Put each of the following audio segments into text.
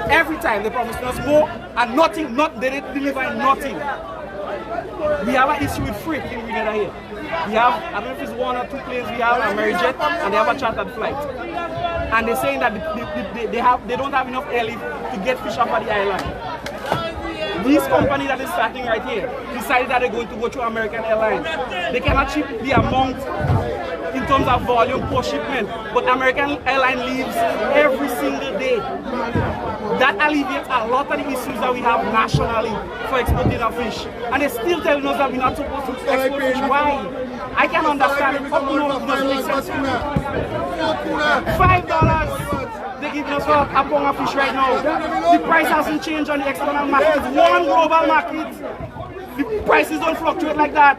Every time they promise us more and nothing, they didn't deliver nothing. We have an issue with freight in Grenada here. We have, I don't know if it's 1 or 2 planes, we have Amerijet and they have a chartered flight. And they're saying that they don't have enough airlift to get fish off of the island. This company that is starting right here decided that they're going to go to American Airlines. They cannot achieve the amount in terms of volume per shipment, but American Airlines leaves every single day. That alleviates a lot of the issues that we have nationally for exporting our fish. And they're still telling us that we're not supposed to export fish. Why? I can understand it, but no, it doesn't make sense. $5 they're giving us for a pound of fish right now. The price hasn't changed on the external market. It's one global market. The prices don't fluctuate like that.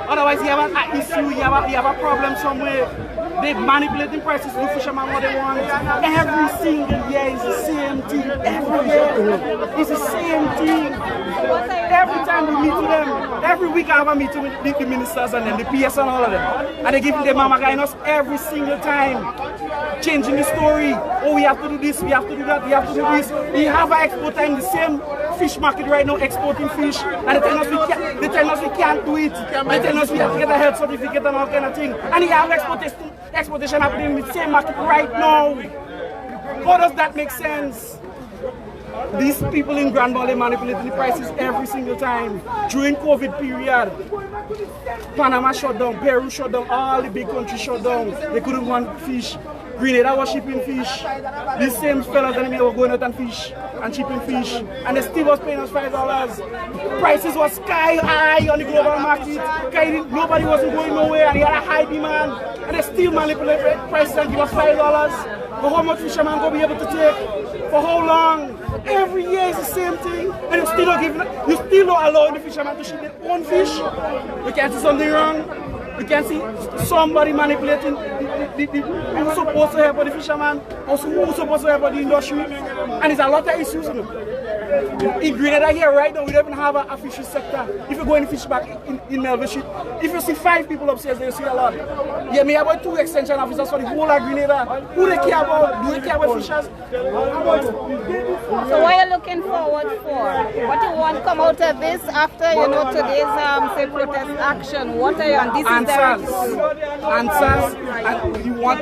Otherwise, you have an issue, you have a problem somewhere. They're manipulating prices to fishermen what they want. Every single year is the same thing. Every year it's the same thing. Every time we meet with them, every week I have a meeting with the ministers and then the PS and all of them. And they give the mama guy us every single time. Changing the story. Oh, we have to do this, we have to do that, we have to do this. We have an exporter in the same fish market right now exporting fish. And they tell us we can't do it. They tell us we have to get a health certificate and all kind of thing. And we have exportation happening in the same market right now. How does that make sense? These people in Grand Valley manipulating the prices every single time. During COVID period, Panama shut down, Peru shut down, all the big countries shut down. They couldn't want fish. Grenada was shipping fish. These same fellas and me were going out and fish and shipping fish. And they still was paying us $5. Prices were sky high on the global market. Nobody wasn't going nowhere and he had a high demand. And they still manipulate prices and give us $5. But how much fishermen going to be able to take? For how long? Every year is the same thing. And you still don't allow the fishermen to ship their own fish. You can't see something wrong. You can see somebody manipulating who's supposed to help the fisherman, or who's supposed to help the industry. And there's a lot of issues. In Grenada here right now, we don't even have a fishery sector. If you go in the fish back in Melville Street, if you see 5 people upstairs, you see a lot. Yeah, me about 2 extension officers for the whole of Grenada. Who they care about? Do they care about fishers? So what are you looking forward for? What do you want to come out of this after today's say protest action? What are you on this? Answers. And we want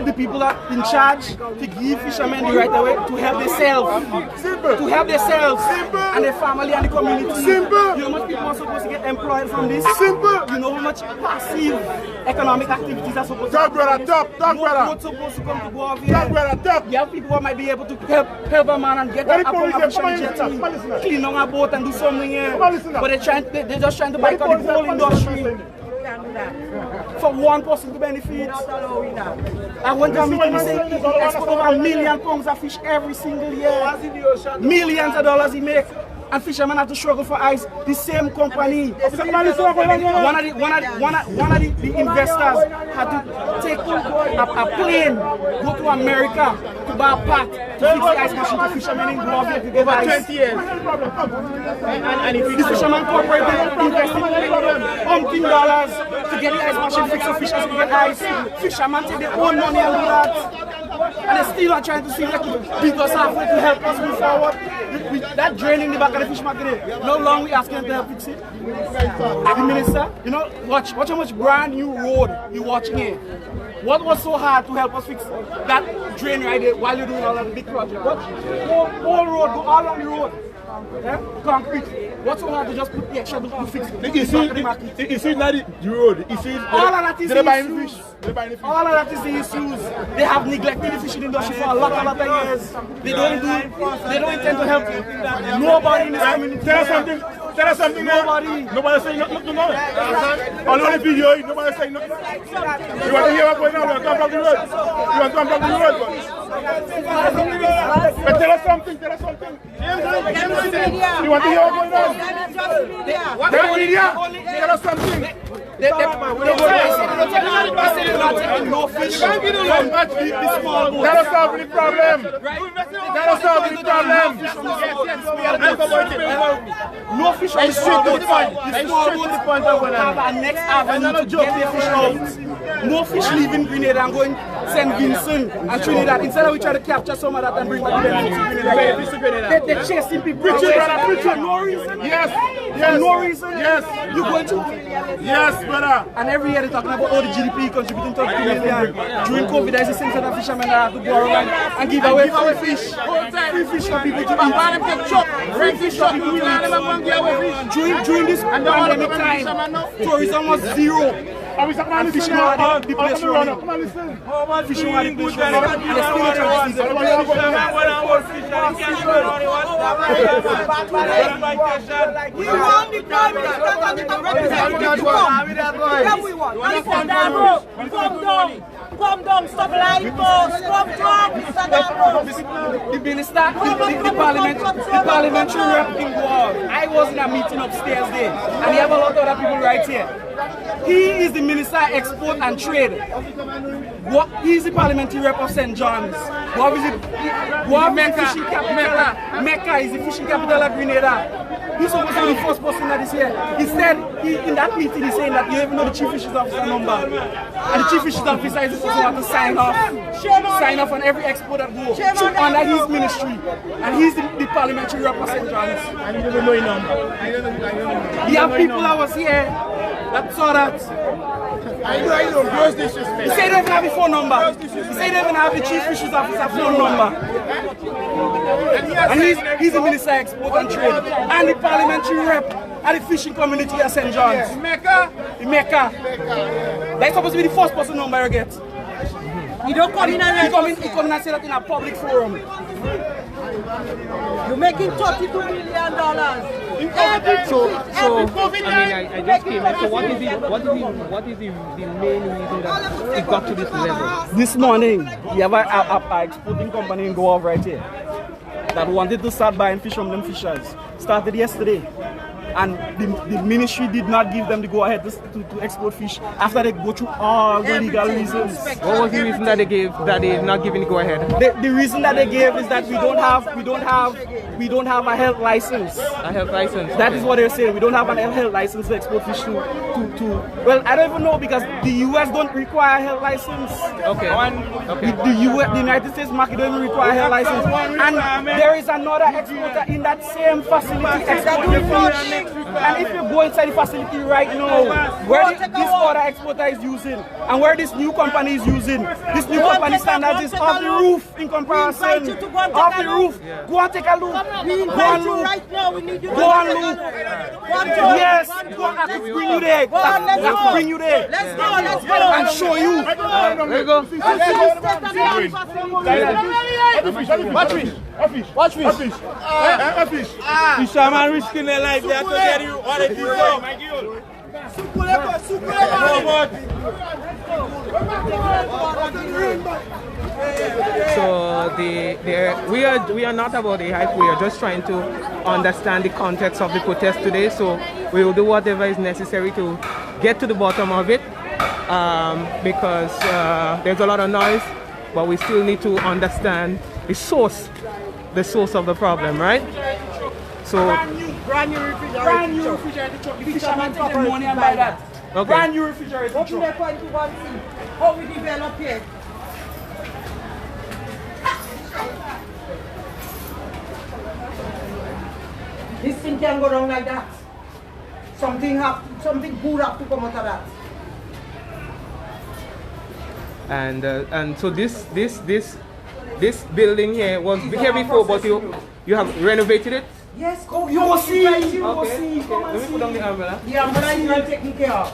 the people that are in charge to give fishermen the right away to help themselves. To help themselves and their family and the community. Simple. You know how much people are supposed to get employed from this? Simple. You know how much passive economic activities are supposed to come. Talk, brother. Supposed to come to Gouyave. Talk, brother. Talk. You have people who might be able to help a man and get a fishing jetty, clean on a boat and do something here. But they're just trying to boycott the whole industry for one person to benefit. I want to meet him say he export over 1 million pounds of fish every single year. Millions of dollars he makes. And fishermen have to struggle for ice. The same company. One of the investors had to take a plane, go to America to buy a part to fix the ice machine to fishermen in Gouyave to get ice. 20 years. And the fisherman corporation invested $1,000 to get the ice machine fixed so fishers can get ice. Fishermen take their own money and do that. And they still are trying to see like beat us halfway to help us move forward. That draining the back of the fish market. No long we asking them to help fix it. The minister, watch how much brand new road you watching here. What was so hard to help us fix that drain right there while you're doing all of the big project? What whole road, go all along the road. Yeah? Concrete. What's so hard to just put the extra to fix it? It's not the road. All of that is the issues. All of that is the issues. They have neglected the fishing industry for a lot of years. They don't intend to help nobody in this community. Tell us something. Nobody saying nothing. On the video, nobody saying nothing. You want to hear what's going on? You want to come from the road. But tell us something. You want to hear what's going on? Tell media. Tell us something. They're not taking no fish. That is solving the problem. No fish on the street. The point have a next avenue to get their fish out. No fish leaving Grenada and going St. Vincent and Trinidad. Instead of we try to capture some of that and bring back the benefits to Grenada. They're chasing people away for no reason. Yes. For no reason. Yes. You going to? Yes, brother. And every year they're talking about all the GDP contributing to 2 million. During COVID, there's a sense that fishermen that have to borrow and give away free fish. Free fish for people to eat. Free fish for people to eat. During this pandemic time, tourism was zero. And fishing had the place running. Fishing had the place running. And they're still trying to see We want the Prime Minister and the representative to come. Yeah, we want. Come down, stop lying for us. Come down, Mr. Dabo. The minister, the parliamentary rep in Gouyave. I was in a meeting upstairs there, and you have a lot of other people right here. He is the Minister of Export and Trade. He is the parliamentary rep of St. John's. Gouyave is the fishing capital. Mecca is the fishing capital of Grenada. He's supposed to be the first person that is here. Instead, in that meeting, he's saying that you even know the chief fisheries officer number. And the chief fisheries officer is supposed to have to sign off on every export that goes under his ministry. And he's the parliamentary rep of St. John's. I don't even know your number. You have people that was here that saw that. I know, gross disrespect. He said they don't even have the phone number. He said they don't even have the chief fisheries officer phone number. And he's the Minister of Export and Trade. And the parliamentary rep at the fishing community at St. John's. Mecca. That's supposed to be the first person number you get. You don't come in and he come in and say that in a public forum. You're making $32 million. I just came in. So what is the main reason that it got to this level? This morning, we have an exporting company in Gouyave right here that wanted to start buying fish from them fishers. Started yesterday. And the ministry did not give them the go-ahead to export fish after they go through all the legal reasons. What was the reason that they gave that they not giving the go-ahead? The reason that they gave is that we don't have a health license. A health license. That is what they're saying. We don't have a health license to export fish to. Well, I don't even know because the US don't require a health license. Okay. The United States market don't even require a health license. And there is another exporter in that same facility exporting fish. And if you go inside the facility right now, where this other exporter is using and where this new company is using, this new company standards is off the roof in comparison. Off the roof. Go and take a look. Go and look. Go and look. Yes, go and I could bring you there. I could bring you there. Let's go. And show you. There you go. Watch fish. Fisherman risking their life there to get you what it is. So we are not about the hype. We are just trying to understand the context of the protest today. So we will do whatever is necessary to get to the bottom of it, because there's a lot of noise, but we still need to understand the source of the problem, right? So brand new refrigerator truck. The fisherman take the money and buy that. okay. Brand new refrigerator truck. How we develop here? This thing can go wrong like that. Something good have to come out of that. And so this building here was here before, but you have renovated it. Yes, You will see. Let me put down the umbrella. The umbrella is well taken care of.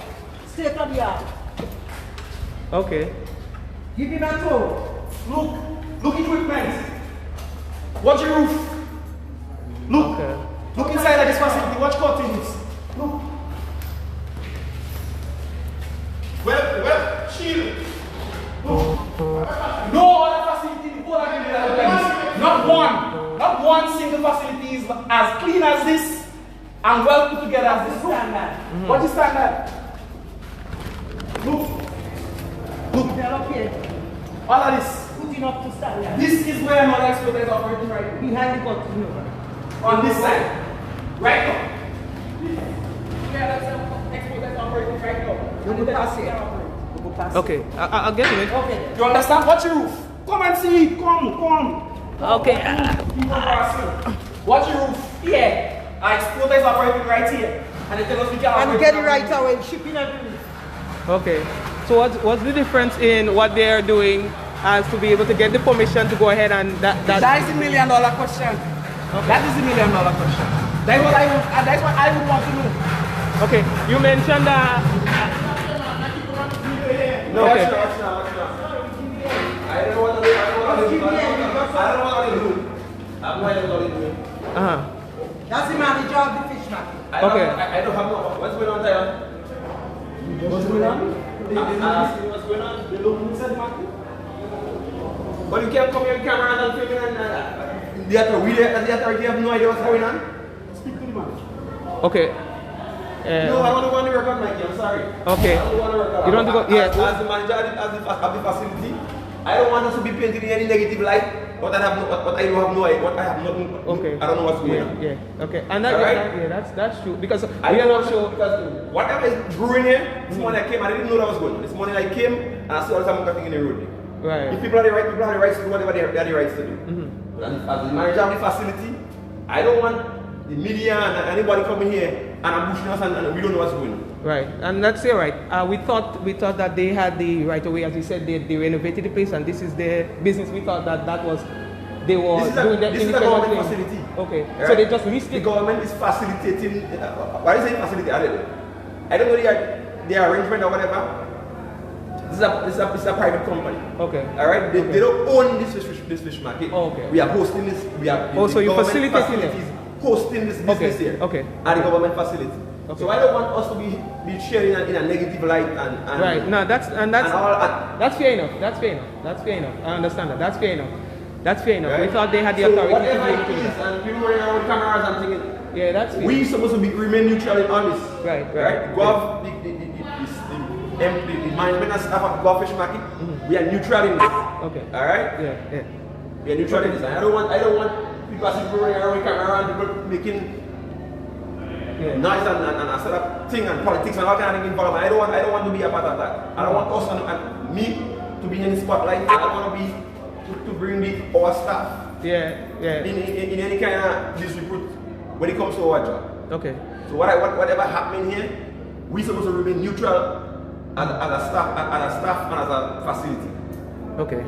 State of the art. Okay. Give him a tour. Look equipment. Watch your roof. Look. Okay. Look inside of this facility. Watch curtains. Look. Well, shield. Look. No other facility in the whole of Grenada. Not one single facility is as clean as this and well put together as this. Standard. What is standard? Look. Develop here. All of this. Putting up to standard. This is where another exploiter is operating right now. Behind the curtain. On this side. Right now. Where another exploiter is operating right now. You go pass here. You go That's Okay, I'll get to it. Okay. You understand? Watch your roof. Come and see it. Come. Okay. People are seeing. Watch your roof. Here. Our exporter is operating right here. And they tell us we can And get it right away, shipping everything. Okay. So what's the difference in what they are doing as to be able to get the permission to go ahead and That is the $1 million question. Okay. That is the $1 million question. That's what I would want to know. Okay. You mentioned that. No, Okay. watch now. I don't know what to do. I don't know what to do. I'm not even going to do. That's the manager of the fish market. Okay. I don't have no. What's going on there? What's going on? I'm asking what's going on. They look inside the market. But you can't come here with camera and filming and the authority have no idea what's going on. Speak to the manager. Okay. No, I want to go on the record, Mikey. I'm sorry. Okay. I don't want to record. You don't want to go. Yeah. As the manager of the facility, I don't want us to be painted in any negative light. But I have no, what I don't have no idea. What I have nothing. Okay. I don't know what's going on. Yeah. Okay. And that, Alright? that's true because I we are don't not know sure. because whatever is brewing here, this morning I came, I didn't know that was going on. This morning I came and I saw all the thing in the road. Right. If people have the right, people have the rights to do whatever they have the rights to do. But as the manager of the facility, I don't want the media and anybody coming here and ambushing us and we don't know what's going on. Right, and that's all right. We thought that they had the right away, as you said, they renovated the place, and this is their business. We thought that was they were doing that. This is a government facility. Okay, Right? so they just missed The it. government is facilitating. Why is it facilitating? I don't know the arrangement or whatever. This is a private company. Okay. All right. They don't own this fish market. Oh, okay. We are hosting this. We are. So you're government facilitating it? facilities hosting this business here. Okay. At the government facility. Okay. So I don't want us to be sharing in a negative light and Right. No, that's fair enough. That's fair enough. I understand that. That's fair enough. Right? We thought they had the So authority whatever to it do is, that. and people running around with cameras and thinking. Yeah, that's fair. We supposed to remain neutral in all this. Right. Gouyave, the management and staff of Gouyave Fish Market, we are neutral in this. Okay. All right. Yeah. We are neutral in this. And I don't want people running around with camera and people making noise and a sort of thing and politics and all kind of thing involved. I don't want to be a part of that. I don't want us and me to be in the spotlight. I don't want to be to bring our staff. Yeah. In any kind of disrepute when it comes to our job. Okay. So whatever happening here, we supposed to remain neutral as a staff and as a facility. Okay.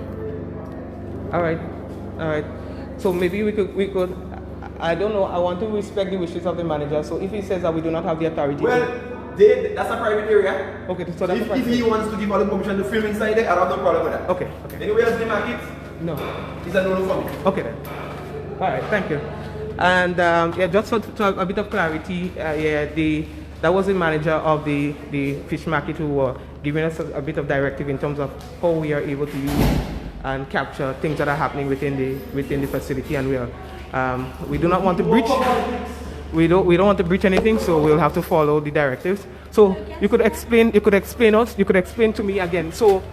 All right. So maybe we could. I don't know. I want to respect the wishes of the manager. So if he says that we do not have the authority. Well, that's a private area. Okay. So that's if he wants to give all the permission to film inside there, I don't have no problem with that. Okay. Anyway else in the market, No. it's a no for me. Okay then. All right. Thank you. And just to have a bit of clarity, that was the manager of the fish market who were giving us a bit of directive in terms of how we are able to use and capture things that are happening within the facility, and we do not want to breach. We don't want to breach anything, so we'll have to follow the directives. So you could explain to me again. So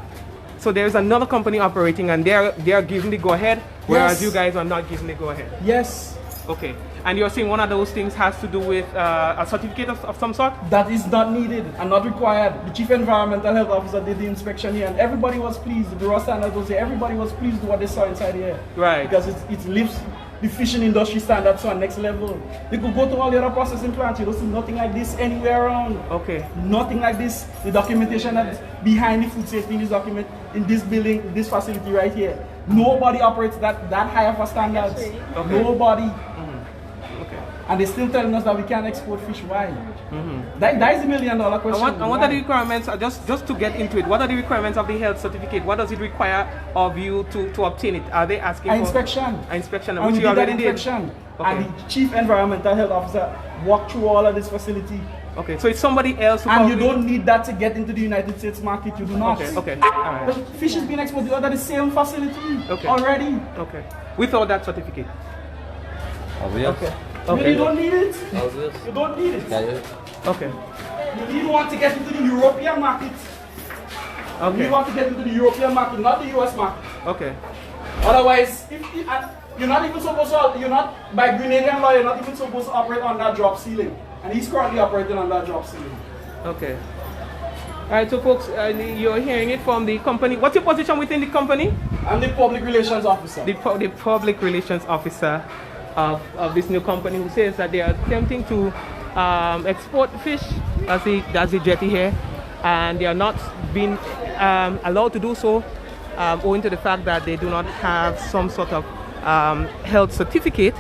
there's another company operating, and they are giving the go ahead, whereas Yes. you guys are not giving the go ahead. Yes. Okay. And you're saying one of those things has to do with a certificate of some sort? That is not needed and not required. The Chief Environmental Health Officer did the inspection here and everybody was pleased. The Bureau standards was here. Everybody was pleased with what they saw inside here. Right. Because it lifts the fishing industry standards to a next level. They could go to all the other processing plants. You don't see nothing like this anywhere around. Okay. Nothing like this. The documentation that's behind the food safety in this document, in this building, this facility right here. Nobody operates that high of a standards. Okay. Nobody. Okay. And they're still telling us that we can't export fish. Why? That is $1 million question. And what are the requirements, just to get into it, what are the requirements of the health certificate? What does it require of you to obtain it? Are they asking for inspection? Inspection, And which we you did that already did? inspection. Okay. And the Chief Environmental Health Officer walked through all of this facility. Okay, so it's somebody else who And you probably- don't need that to get into the United States market. You do not. Okay, all right. The fish is being exported under the same facility already. Okay, without that certificate. Okay. Okay. You don't need it. You don't need it. Okay. You need one to get into the European market. You need one to get into the European market, not the US market. Okay. Otherwise, you're not even supposed to, by Grenadian law, you're not even supposed to operate on that drop ceiling. And he's currently operating on that drop ceiling. Okay. Alright, so folks, you're hearing it from the company. What's your position within the company? I'm the public relations officer. The public relations officer of this new company, who says that they are attempting to export fish as the jetty here, and they are not being allowed to do so owing to the fact that they do not have some sort of health certificate.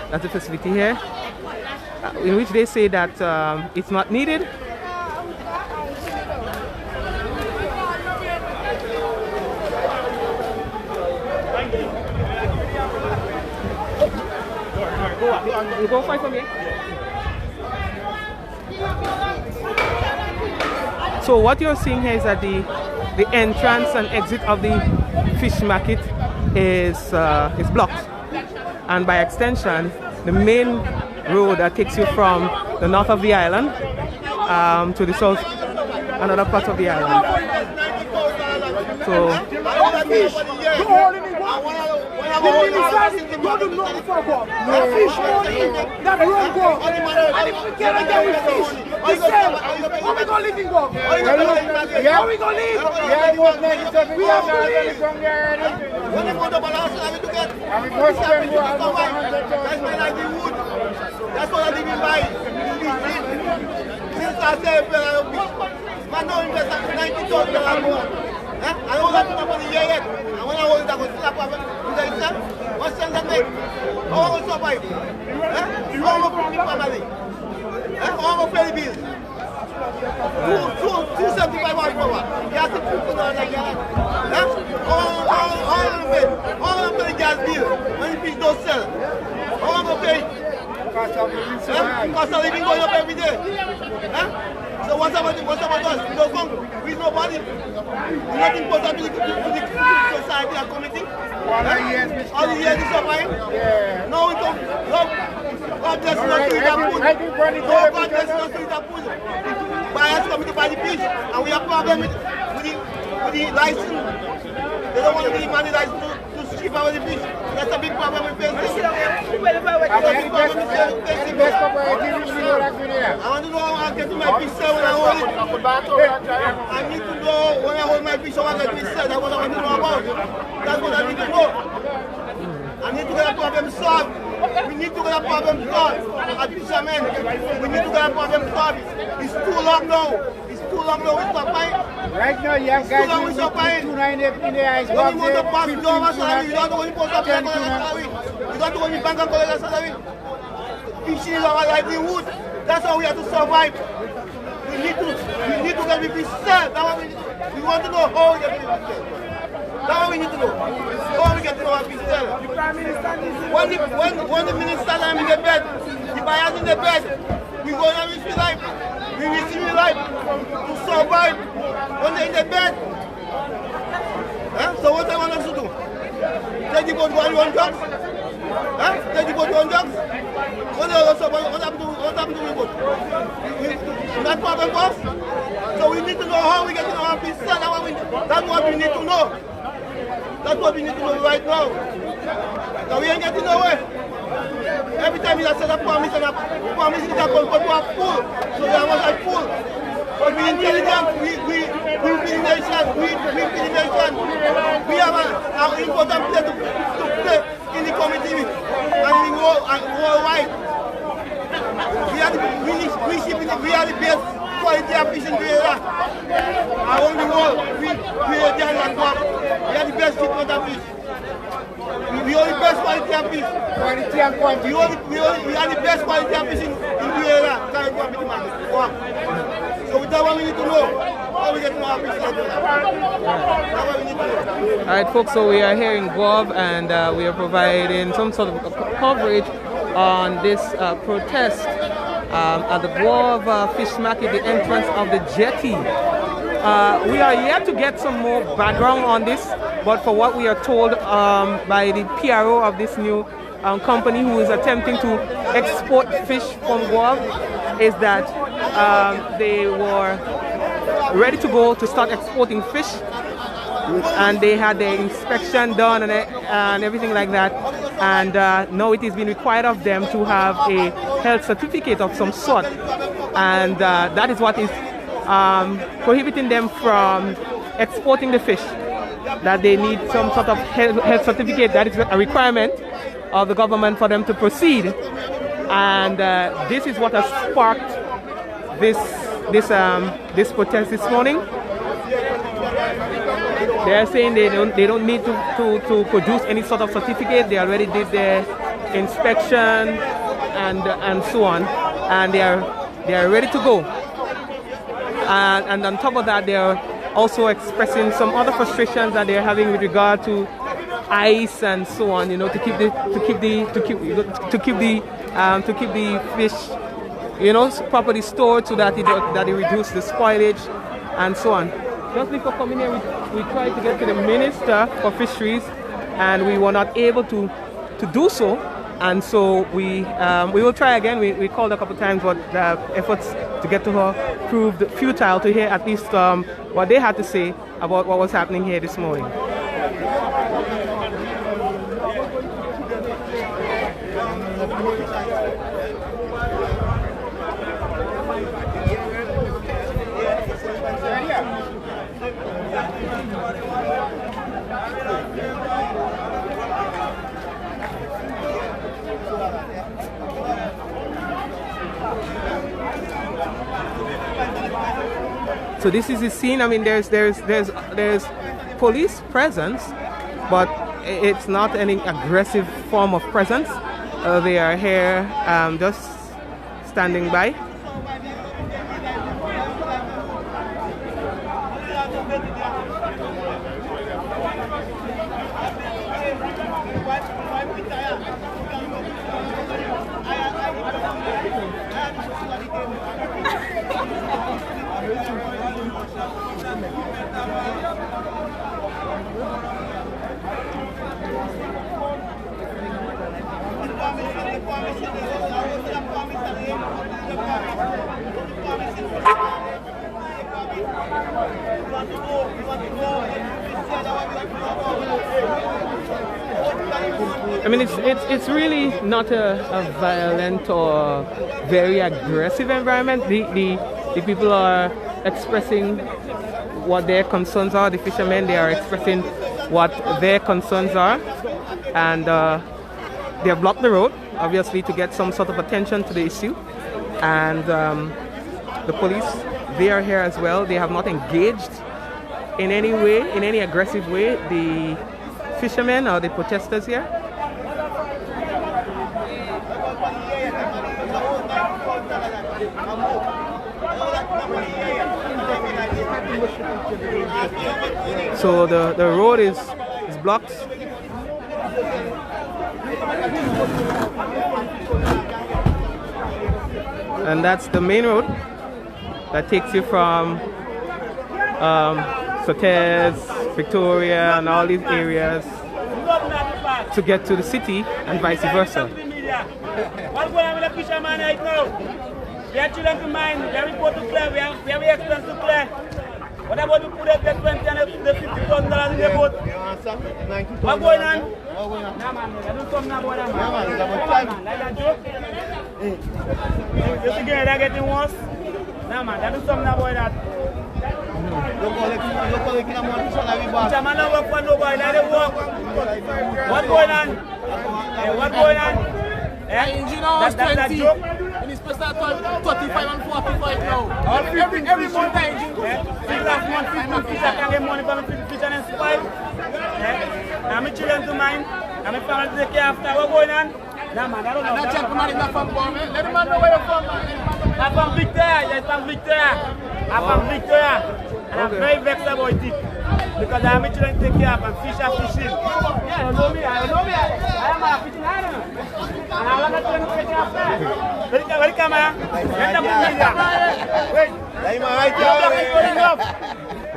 That's the facility here, in which they say that it's not needed. Go fight for me. So what you're seeing here is that the entrance and exit of the fish market is blocked, and by extension the main road that takes you from the north of the island to the south and other parts of the island. So The ministers don't do nothing for God. That fish money, that road go. And if we can't get with fish, we sell. How we gonna live in God? How we gonna live? We have to live. When they go to balance, I will get. That's my livelihood. That's what I live in life. Since I say, man, no invest $90,000. I don't have to money yet. I want to hold that with slap up. What sense that make? How am I survive? How am I put my family? How am I pay the bills? 275 hours per hour. You have to put it on like that. How am I pay the gas bill when the fish don't sell? How am I pay? Cost of living going up every day. So what's about us? We don't come with nobody. We're not important to the society and community. All the years is surviving. No, we don't. God bless us to eat that food. God bless us to eat that food. Buyers coming to buy the fish, and we have problem with the license. They don't want to give money license to ship out the fish. That's a big problem we face. I want to know how I get to my fish sale when I hold it. I need to know when I hold my fish how I get fish sale. That's what I want to know about. That's what I need to know. I need to get a problem solved. We need to get a problem solved. As fishermen, we need to get a problem solved. It's too long now. It's too long now. We stop buying. Right now, young guys, we stop buying. When you want to pass the over salary, you don't know when you post up the salary. You don't know when you bank and collect a salary. Fishing is our livelihood. That's how we have to survive. We need to get the fish sold. We want to know how we get the fish sold. That's what we need to know. How we get to know our fish sold. When the minister is in the bed, the buyers in the bed, we go and risk life. We risk life to survive when they're in the bed. So what I want us to do? Take the boat to one jobs? Take the boat to one jobs? What happened to the boat? That problem for us? So we need to know how we get to know our fish sold. That's what we need to know. That's what we need to know right now. So we ain't getting nowhere. Every time we set up promise and a promise is going to a full. So that was like full. But we intelligent, we feed the nation, we have an important place to play in the community and in the worldwide. We are the best quality of fish in Grenada. Around the world, we are the best treatment of fish. We are the best quality of fish. Quality and quantity. We are the best quality of fish in Grenada. So with that one we need to know how we get to know our fish. That's what we need to know. Alright folks, so we are here in Gouyave, and we are providing some sort of coverage on this protest at the Gouyave fish market, the entrance of the jetty. We are yet to get some more background on this, but for what we are told by the PRO of this new company who is attempting to export fish from Gouyave is that they were ready to go to start exporting fish, and they had their inspection done and everything like that, and now it is being required of them to have a health certificate of some sort, and that is what is prohibiting them from exporting the fish, that they need some sort of health certificate. That is a requirement of the government for them to proceed. And this is what has sparked this protest this morning. They are saying they don't need to produce any sort of certificate. They already did their inspection and so on, and they are ready to go. And on top of that, they are also expressing some other frustrations that they are having with regard to ice and so on. You know, to keep the fish, you know, properly stored so that it reduce the spoilage and so on. Just before coming here, we tried to get to the Minister for Fisheries, and we were not able to do so. And so we will try again. We called a couple times, but the efforts to get to her proved futile to hear at least what they had to say about what was happening here this morning. So this is the scene. I mean, there's police presence, but it's not any aggressive form of presence. They are here just standing by. I mean, it's really not a violent or very aggressive environment. The people are expressing what their concerns are. The fishermen, they are expressing what their concerns are, and they have blocked the road, obviously, to get some sort of attention to the issue. And the police, they are here as well. They have not engaged in any way, in any aggressive way, the fishermen or the protesters here. So the road is blocked. And that's the main road that takes you from Sotez, Victoria, and all these areas to get to the city and vice versa. What's going on with the fisherman right now? We have children to mine, we have report to play, we have expense to play. What about the put up the 20 and the $50,000 in the boat? What's going on? Nah man, I do something about that man. Like that joke? You think they're getting worse? Nah man, I do something about that. Fisherman don't work for nobody, let them work. What's going on? Hey, what's going on? That's that joke? And it's supposed to start 35 and 45 now. Every month I last month, fish I can get money from the fish and spoil. I'm a children to mine. I'm a family to take care after. What's going on? Nah man, I don't know. That gentleman is not from Bourne. Let him know where you're from, man. I'm from Victoria. Yes, I'm Victoria. I'm from Victoria. And I'm very vexed about it. Because I'm a children to take care of and fish and fishing. Yeah, you know me. I am a fishing island. And I want to take care of that. Welcome, man. Wait.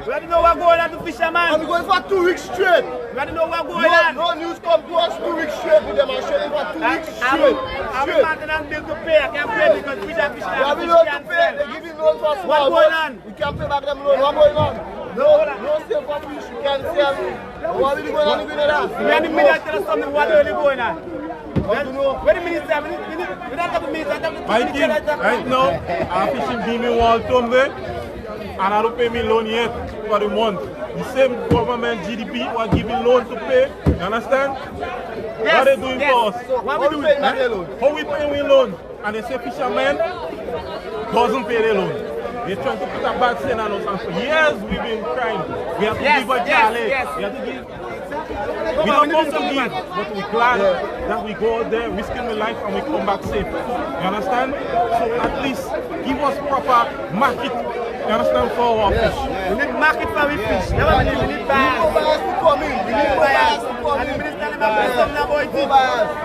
We have to know what's going on to fishermen. I'm going for 2 weeks straight. We have to know what's going on. No news come to us 2 weeks straight with them. I'm showing for 2 weeks straight. I'm a maintenance bill to pay. I can't pay because fish and fish. We have a loan to pay. They give you loan for small. What's going on? We can't pay back them loan. What's going on? No sale for fish. You can't sell. What is going on in Grenada? We have the minister tell us something. What's really going on? Where the minister? We don't have the minister. My team, right now, I'm fishing beaming wall tombe. and I don't pay me loan yet for the month. The same government GDP who are giving loan to pay. You understand? What are they doing for us? So what we doing? How we paying we loan? And they say fishermen doesn't pay their loan. They're trying to put a bad stain on us, and for years we've been crying. We have to give a challenge. We have to give. We don't want to give, but we're glad that we go out there risking the life and we come back safe. You understand? So at least give us proper market. You understand, for our fish. We need market for our fish. We need buyers. We need buyers. And the minister never said something about it.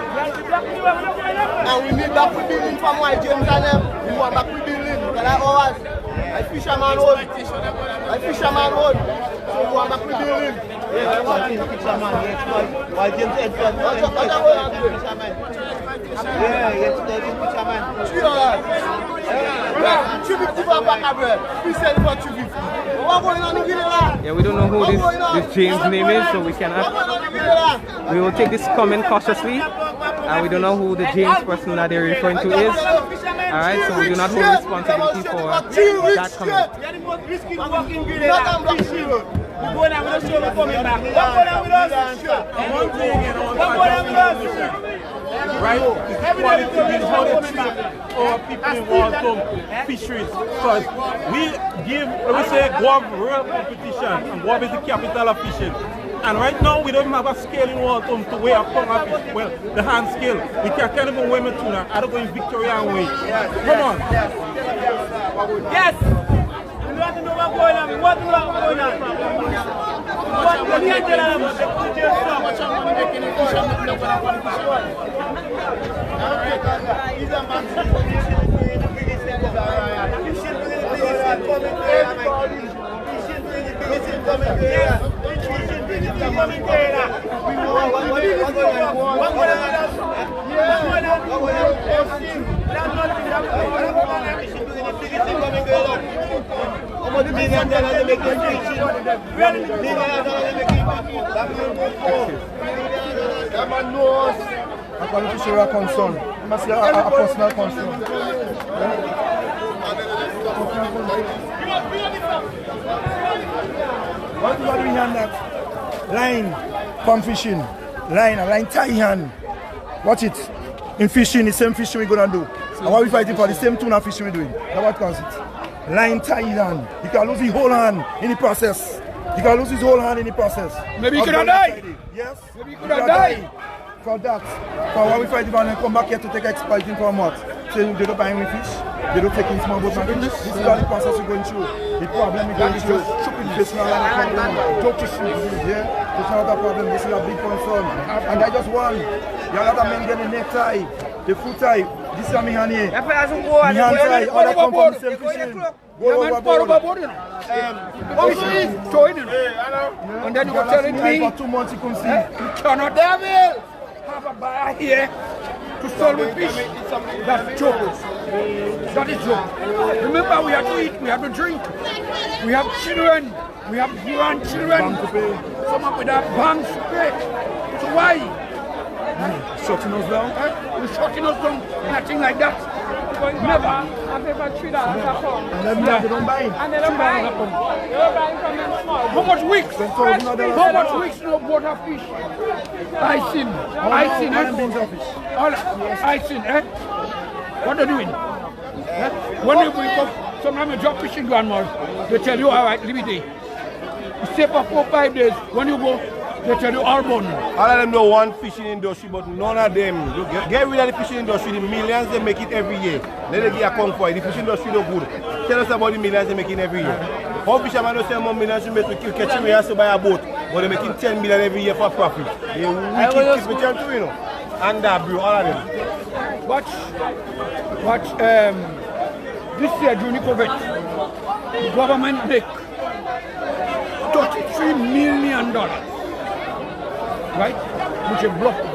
And we need back to building from why James and them. We want back to building. Because that's ours. I fisherman road. I fisherman road. So we want back to building. Yeah, I want to fisherman. Why James said that? What's up? Fisherman. Yeah, yes, fisherman. Yeah, we don't know who this James name is, so we cannot. We will take this comment cautiously, and we don't know who the James person that they're referring to is. Alright, so we do not hold responsibility for that comment. We are the most risky working Grenada. We go down with us, we're coming back. What go down with us? One thing again, what go down with us? Right? It's quality is how they treat our people in Waltham fisheries. Because we give, let me say, Gouyave real competition, and Gouyave is the capital of fishing. And right now, we don't even have a scale in Waltham to weigh a pound of fish. Well, the hand scale. We can't even weigh my tuna. I don't go in Victoria and weigh. Come on. Yes! We want to know what's going on. We want to know what's going on. What can you tell them? What's up? I'm going to share a concern. You must see a personal concern. What are we doing on that? Line, from fishing. Line tie hand. Watch it. In fishing, the same fishing we're going to do. And what we fighting for, the same tuna fishing we're doing. That's what counts it. Line tie hand. You can lose his whole hand in the process. You can lose his whole hand in the process. Maybe he could have died. Yes. Maybe he could have died. For that. For what we fighting for, and come back here to take exploiting from what? So they don't buy any fish. They don't take in small boats and fish. This is all the process we're going through. The problem we're going through. It's not a problem. Yeah. It's not a problem. This is a big concern. And I just want. You have a men getting the necktie, the foot tie. This is my hand here. My hand tie. All that come from the same fishing. And then you were telling me for 2 months you can see. You cannot have a buyer here to sell the fish. That's joke. That is joke. Remember, we have to eat, we have to drink. We have children, we have grandchildren. Some up with our banks to pay. So why? Shutting us down? You're shutting us down. Nothing like that. Never. I've ever $3 a pound. And then they don't buy it. And they don't buy. They don't buy from them small. How much weeks? How much weeks no water fish? I seen, eh? What are they doing? When they wake up, sometimes you drop fishing grandmas, they tell you, all right, leave it there. You stay for 4 or 5 days. When you go, they tell you all born. All of them know one fishing industry, but none of them. Get rid of the fishing industry, the millions they make it every year. Let them get a come for it. The fishing industry look good. Tell us about the millions they make it every year. How fishermen don't say more millions to make to catch him here to buy a boat, but they're making 10 million every year for profit. They wicked people too, you know. And bro, all of them. Watch, this year during COVID, the government make $33 million. Right? Which is blocked.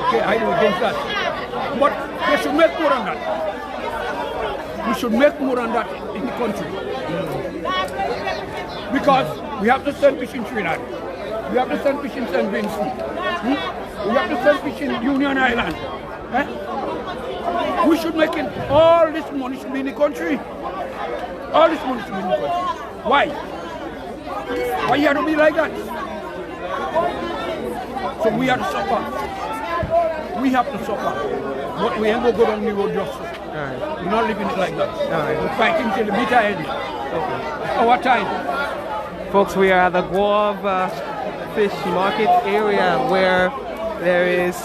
Okay, I know against that. But they should make more than that. We should make more than that in the country. Because we have to send fish in Trinidad. We have to send fish in St. Vincent. We have to send fish in Union Island. We should make it, all this money should be in the country. All this money to the country. Why? Why you have to be like that? So we have to suffer. We have to suffer. But we ain't going to go down the road just so. We're not living it like that. We're fighting till the bitter end. It's our time. Folks, we are at the Gouyave Fish Market area where there is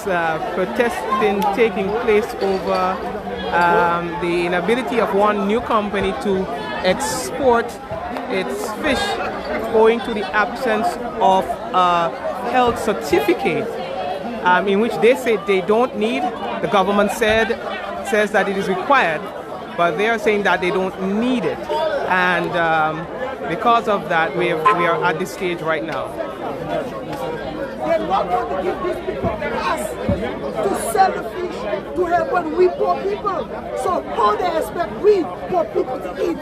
protesting taking place over the inability of one new company to export its fish owing to the absence of a health certificate in which they say they don't need. The government says that it is required, but they are saying that they don't need it, and because of that we are at this stage right now. They're not going to give these people us to sell the fish to help when we poor people. So how they expect we poor people to eat?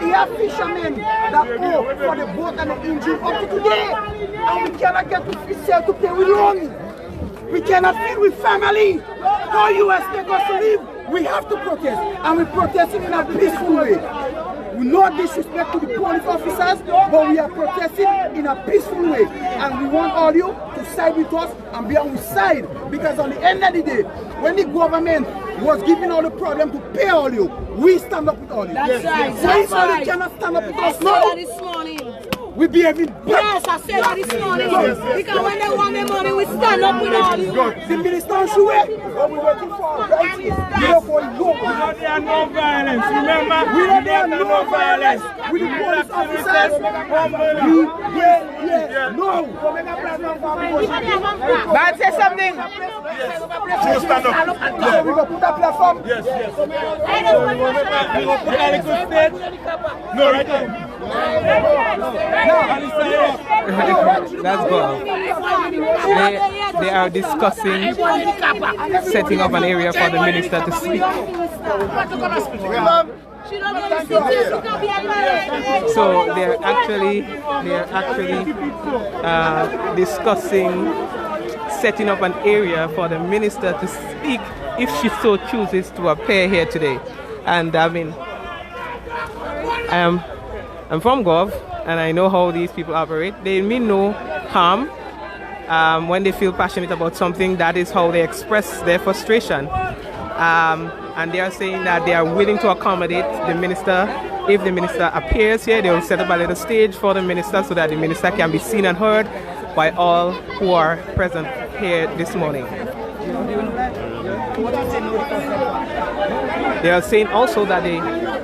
We have fishermen that owe for the boat and the engine up to today, and we cannot get to fish sale to pay with loan. We cannot feed with family. How you expect us to live? We have to protest, and we protesting in a peaceful way. No disrespect to the police officers, but we are protesting in a peaceful way. And we want all you to side with us and be on our side. Because on the end of the day, when the government was giving all the problem to pay all you, we stand up with all you. That's right. So if all you cannot stand up with us now, this morning. we behaving bad. Yes, I said that this morning. Because when they want their money, we stand up with all you. The minister should wait. What we're working for, right? We don't for you. We don't have no violence, remember? We don't have no violence. With the police officers, no. Man, say something. Yes. Stand up. So we go put a platform? Yes. We go put a little stage. No, right there. That's good. They are discussing setting up an area for the minister to speak. So they're actually discussing setting up an area for the minister to speak if she so chooses to appear here today. And I mean, I'm from Gouyave, and I know how these people operate. They mean no harm. When they feel passionate about something, that is how they express their frustration. And they are saying that they are willing to accommodate the minister. If the minister appears here, they will set up a little stage for the minister so that the minister can be seen and heard by all who are present here this morning. They are saying also that they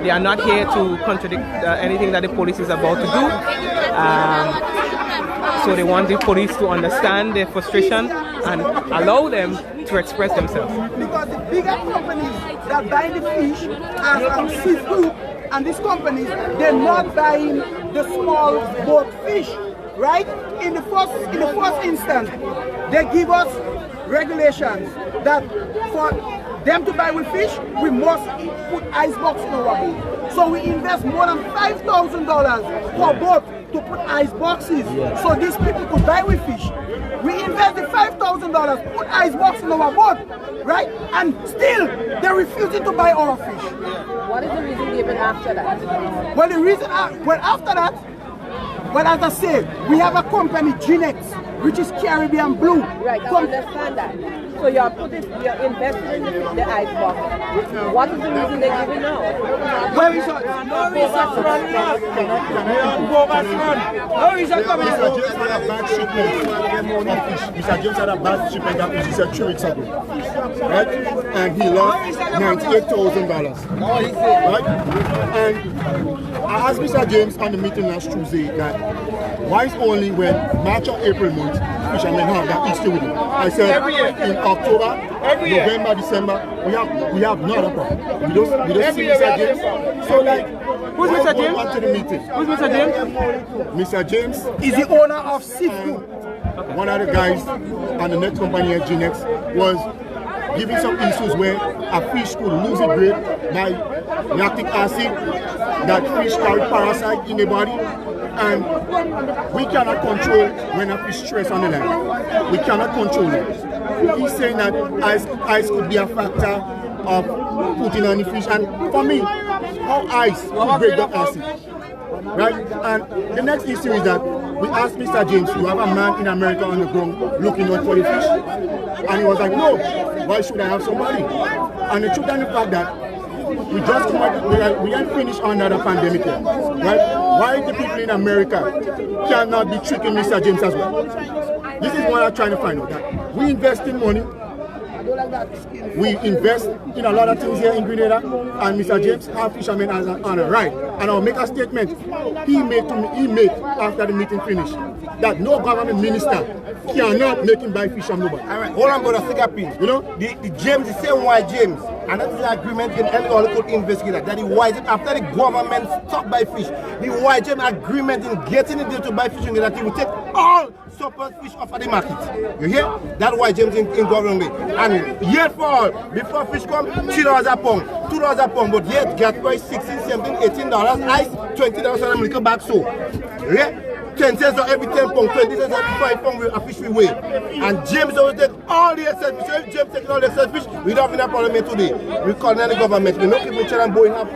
are not here to contradict anything that the police is about to do. So they want the police to understand their frustration and allow them to express themselves. Because the bigger companies that buy the fish as seafood, and these companies, they're not buying the small boat fish, right? In the first instance, they give us regulations that for them to buy with fish, we must put ice box in our boat. So we invest more than $5,000 per boat to put ice boxes, so these people could buy with fish. We invest the $5,000, put ice box in our boat, right? And still, they're refusing to buy our fish. What is the reason given after that? Well, the reason, after that, well, as I said, we have a company, Ginex, which is Caribbean Blue. Right, I understand that. So you're invested in the ice box. What is the reason they're giving now? Well, no reason. No reason coming Mr. James had a bad shipment of fish. Mr. James had a bad shipment of fish, he said 2 weeks ago. Right? And he lost $98,000. Right? And I asked Mr. James on the meeting last Tuesday that why is only when March or April month fishermen have that issue with it. I said in October, November, December, we have not a problem. We don't see Mr. James. So like, who's Mr. James? To the meeting. Who's Mr. James? Mr. James is the owner of Seafood. One of the guys and the next company at Ginex was giving some issues where a fish could lose its grade by lactic acid, that fish carry parasite in the body, and we cannot control when a fish stress on the line. We cannot control it. He's saying that ice could be a factor of putting on the fish, and for me, how ice will break down acid. Right? And the next issue is that we asked Mr. James, you have a man in America on the ground looking out for the fish? And he was like, no, why should I have somebody? And the truth and the fact that we just come out, we ain't finished under the pandemic yet, right? Why the people in America cannot be tricking Mr. James as well? This is what I'm trying to find out. That we invest in money, we invest in a lot of things here in Grenada, and Mr. James have fishermen on a right. And I'll make a statement he made after the meeting finished, that no government minister cannot make him buy fish from nobody. All right, hold on, brother, stick up in. You know? The James, the same why James, and that is the agreement in any other could investigate that the why after the government stopped by fish, the why James agreement in getting it there to buy fish in that he will take all surplus fish off of the market. You hear? That's why James in government. And yet for all, before fish come, $3 a pound, $2 a pound, but yet gas price $16, $17, $18, ice, $20 on a little bag so. Yeah? 10 cents on every 10 pounds, 20 cents every 5 pounds a fish we weigh. And James will take all the excess fish. If James taking all the excess fish, we don't have a parliament today. We call the government. We don't keep each other and boy have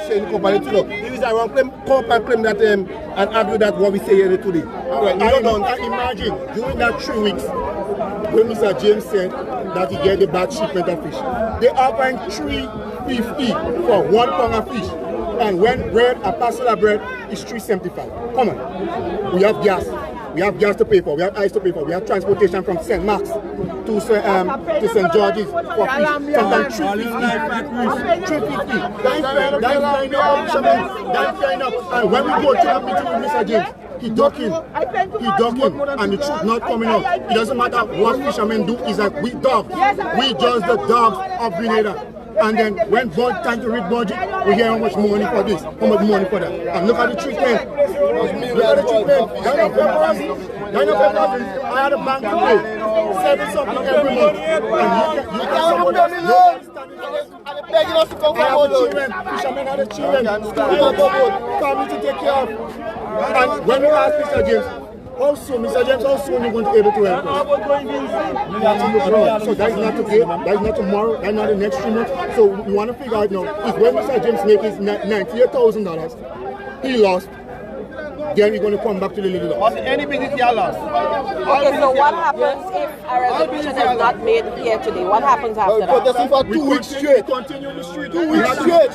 share in the company to know. If it's a wrong claim, come and claim that and argue that what we say here today. All right, I imagine during that 3 weeks when Mr. James said that he get the bad shipment of fish, they offering $3.50 for 1 pound of fish. And when bread, a parcel of bread is $3.75. Come on. We have gas. We have gas to pay for. We have ice to pay for. We have transportation from St. Mark's to St. George's for fish. Sometimes $3.50. That's fair enough. And when we go to that meeting with Mr. James, he ducking, and the truth not coming out. It doesn't matter what fishermen do, is like we dogs. We just the dogs of Grenada. And then when time to read budget, we hear how much money for this, how much money for that. And look at the treatment. Look at the treatment. I had a bank today, 7 something every month. And you can't support us. Begging us to come I have the children, fishermen are the children, family to take care of. And when we ask Mr. James, how soon, Mr. James, how soon are you going to be able to help us? So that is not today, that is not tomorrow, that is not the next 3 months. So we want to figure out now, if when Mr. James makes his $98,000, he lost, then we're going to come back to the little loss. Any business you lost. Okay, so what happens if a resolution is not made here today? What happens after that? Protesting for 2 weeks straight. Continue in the street. 2 weeks straight.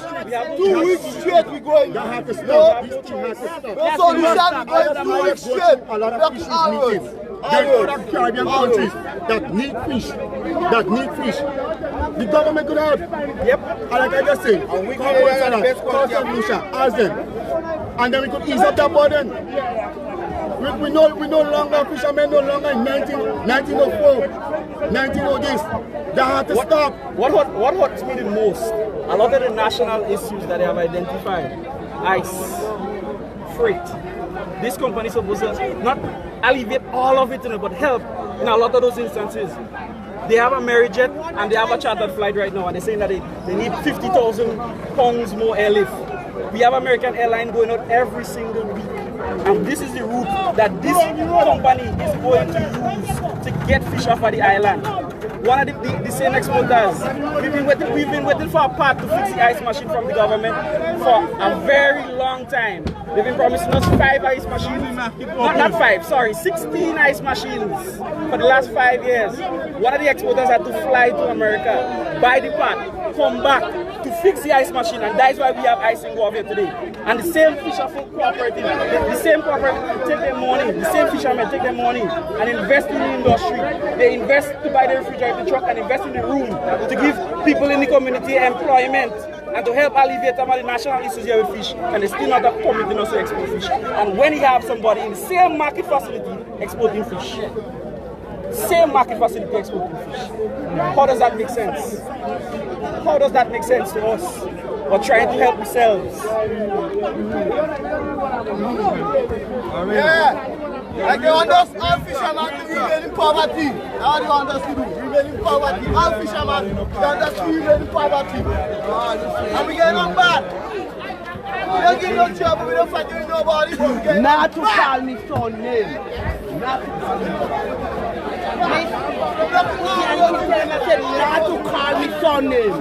2 weeks straight we going. That have to stop. This thing has to stop. No solution, we going 2 weeks straight. A lot of fishes meetings. There are other Caribbean countries that need fish. The government could help. Yep. And like I just said, call Lucia, ask them. And then we could ease up that burden. We no longer fishermen, no longer in 1904, 1900 this. That had to stop. What hurts me the most, a lot of the national issues that they have identified, ice, freight, this company is supposed to not alleviate all of it, but help in a lot of those instances. They have a Amerijet and they have a chartered flight right now, and they're saying that they need 50,000 pounds more airlift. We have American Airlines going out every single week. And this is the route that this company is going to use to get fish off of the island. One of the same exporters, we've been waiting for a part to fix the ice machine from the government for a very long time. They've been promising us 5 ice machines, not 5, sorry, 16 ice machines for the last 5 years. One of the exporters had to fly to America, buy the part, come back to fix the ice machine, and that is why we have ice in Gouyave today. And the same fisher cooperative, the same cooperative take their money, the same fishermen take their money and invest in the industry. They invest to buy the refrigerator truck and invest in the room to give people in the community employment and to help alleviate some of the national issues here with fish, and they still not permitting us to export fish. And when you have somebody in the same market facility exporting fish, same market facility exporting fish, how does that make sense? How does that make sense to us? We're trying to help ourselves. Yeah. Like they want us, all fishermen to remain in poverty. That's what they want us to do. Remain in poverty. All fishermen, they want us to remain in poverty. And we get on bad. We don't give no trouble, we don't fight with nobody. Not to call me son name. Not to call me son name.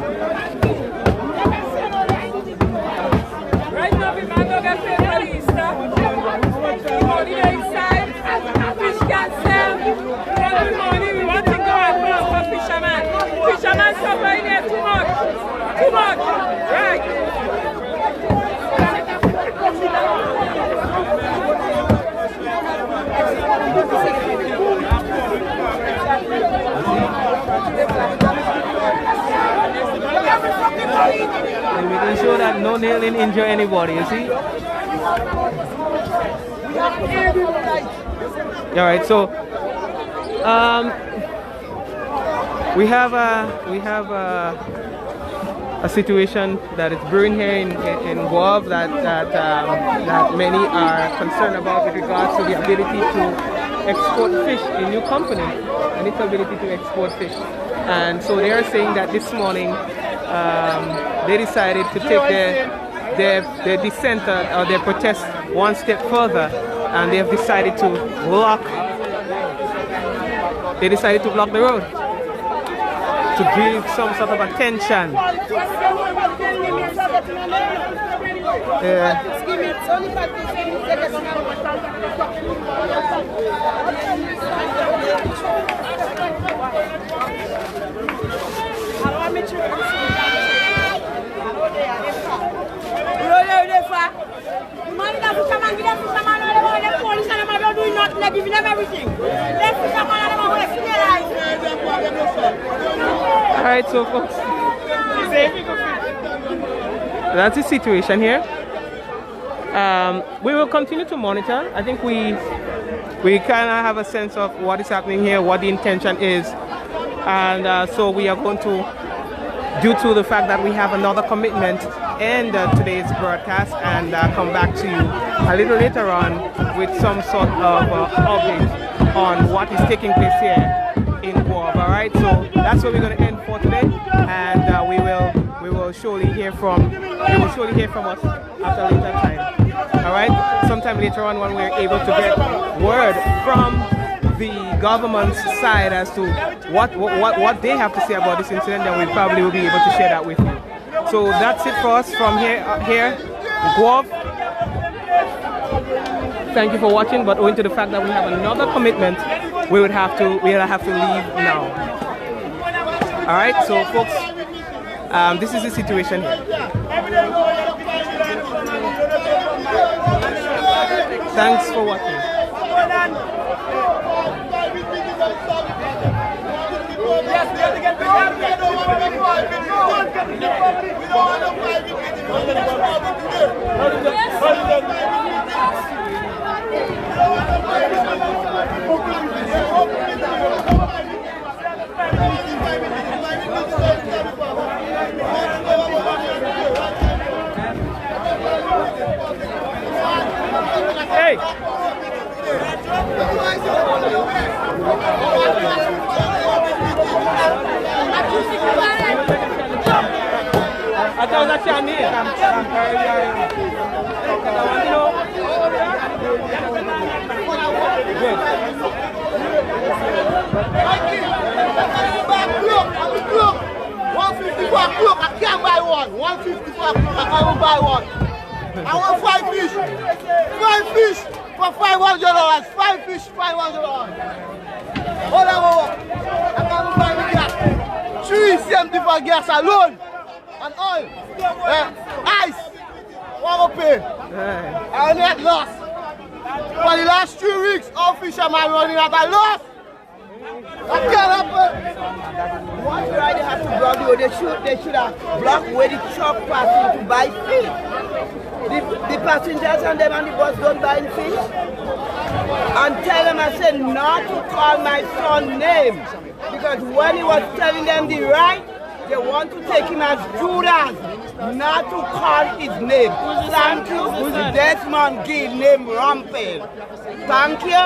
no nailing injure anybody, you see? All right, so we have a situation that is brewing here in Gouyave that many are concerned about with regards to the ability to export fish, a new company and its ability to export fish. And so they are saying that this morning they decided to take their dissent or their protest one step further, and they have decided to block. They decided to block the road to give some sort of attention. Alright, so folks, that's the situation here. We will continue to monitor. I think we kind of have a sense of what is happening here, what the intention is, and so we are going to, due to the fact that we have another commitment end today's broadcast and come back to you a little later on with some sort of update on what is taking place here in Gouyave. All right, so that's where we're going to end for today, and we will surely hear from us at a later time. All right, sometime later on when we're able to get word from the government's side as to what they have to say about this incident, then we probably will be able to share that with you. So that's it for us from here Gouyave. Thank you for watching, but owing to the fact that we have another commitment, we'll have to leave now. All right, so folks, this is the situation here. Thanks for watching. Hey! I thought that's your name. Good. Look, 154 cloak, I can't buy one. 154 cloak, I can't buy one. I want 5 fish. 5 fish for $500. 5 fish, $500. Hold on. I can't buy the gas. 370 for gas alone. And oil. Ice. What will pay? I net loss. For the last 3 weeks, all fishermen running at a loss. That can't happen. Why do they have to block the road? They should have blocked where the truck passing to buy fish. The passengers and them on the bus don't buy fish. And tell them, I said not to call my son name. Because when he was telling them the right, they want to take him as Judas, not to call his name. Thank you. Desmond Gill name Rampel. Thank you.